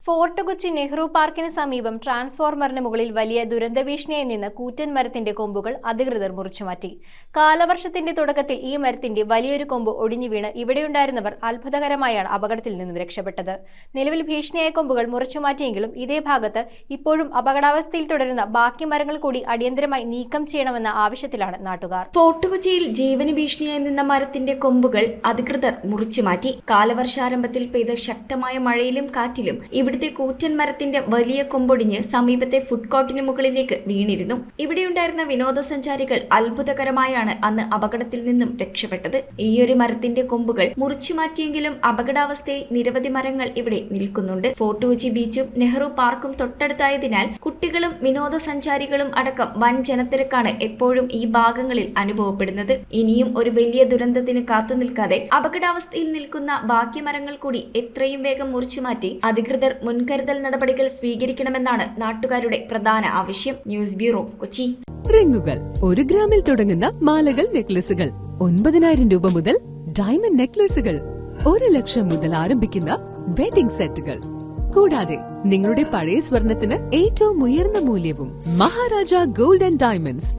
Fort Kochi Nehru പാർക്കിന് സമീപം ട്രാൻസ്ഫോർമറിന് മുകളിൽ വലിയ ദുരന്തഭീഷണിയായി നിന്ന് കൂറ്റൻ മരത്തിന്റെ കൊമ്പുകൾ അധികൃതർ മുറിച്ചുമാറ്റി. കാലവർഷത്തിന്റെ തുടക്കത്തിൽ ഈ മരത്തിന്റെ വലിയൊരു കൊമ്പ് ഒടിഞ്ഞു വീണ് ഇവിടെയുണ്ടായിരുന്നവർ അത്ഭുതകരമായാണ് അപകടത്തിൽ നിന്നും രക്ഷപ്പെട്ടത്. നിലവിൽ ഭീഷണിയായ കൊമ്പുകൾ മുറിച്ചുമാറ്റിയെങ്കിലും ഇതേ ഭാഗത്ത് ഇപ്പോഴും അപകടാവസ്ഥയിൽ തുടരുന്ന ബാക്കി മരങ്ങൾ കൂടി അടിയന്തരമായി നീക്കം ചെയ്യണമെന്ന ആവശ്യത്തിലാണ് നാട്ടുകാർ. ഫോർട്ട് കൊച്ചിയിൽ ജീവന് ഭീഷണിയായി നിന്ന മരത്തിന്റെ കൊമ്പുകൾ അധികൃതർ മുറിച്ചുമാറ്റി. കാലവർഷാരംഭത്തിൽ പെയ്ത ശക്തമായ മഴയിലും കാറ്റിലും ഇവിടുത്തെ കൂറ്റൻ മരത്തിന്റെ വലിയ കൊമ്പൊടിഞ്ഞ് സമീപത്തെ ഫുഡ് കോർട്ടിന് മുകളിലേക്ക് വീണിരുന്നു. ഇവിടെയുണ്ടായിരുന്ന വിനോദസഞ്ചാരികൾ അത്ഭുതകരമായാണ് അന്ന് അപകടത്തിൽ നിന്നും രക്ഷപ്പെട്ടത്. ഈയൊരു മരത്തിന്റെ കൊമ്പുകൾ മുറിച്ചുമാറ്റിയെങ്കിലും അപകടാവസ്ഥയിൽ നിരവധി മരങ്ങൾ ഇവിടെ നിൽക്കുന്നുണ്ട്. ഫോർട്ട് കൊച്ചി ബീച്ചും നെഹ്റു പാർക്കും തൊട്ടടുത്തായതിനാൽ കുട്ടികളും വിനോദസഞ്ചാരികളും അടക്കം വൻ ജനത്തിരക്കാണ് എപ്പോഴും ഈ ഭാഗങ്ങളിൽ അനുഭവപ്പെടുന്നത്. ഇനിയും ഒരു വലിയ ദുരന്തത്തിന് കാത്തുനിൽക്കാതെ അപകടാവസ്ഥയിൽ നിൽക്കുന്ന ബാക്കി മരങ്ങൾ കൂടി എത്രയും വേഗം മുറിച്ചുമാറ്റി അധികൃതർ മുൻകരുതൽ നടപടികൾ സ്വീകരിക്കണമെന്നാണ് നാട്ടുകാരുടെ പ്രധാന ആവശ്യം. News bureau, Kochi. റിങ്ങുകൾ 1 ഗ്രാമിൽ തുടങ്ങുന്ന മാലകൾ, നെക്ലസുകൾ 9,000 രൂപ മുതൽ ഡയമണ്ട് നെക്ലസുകൾ 1 ലക്ഷം മുതൽ ആരംഭിക്കുന്ന വെഡിംഗ് സെറ്റുകൾ. കൂടാതെ നിങ്ങളുടെ പഴയ സ്വർണത്തിന് ഏറ്റവും ഉയർന്ന മൂല്യവും മഹാരാജ ഗോൾഡ് ആൻഡ് ഡയമണ്ട്സ്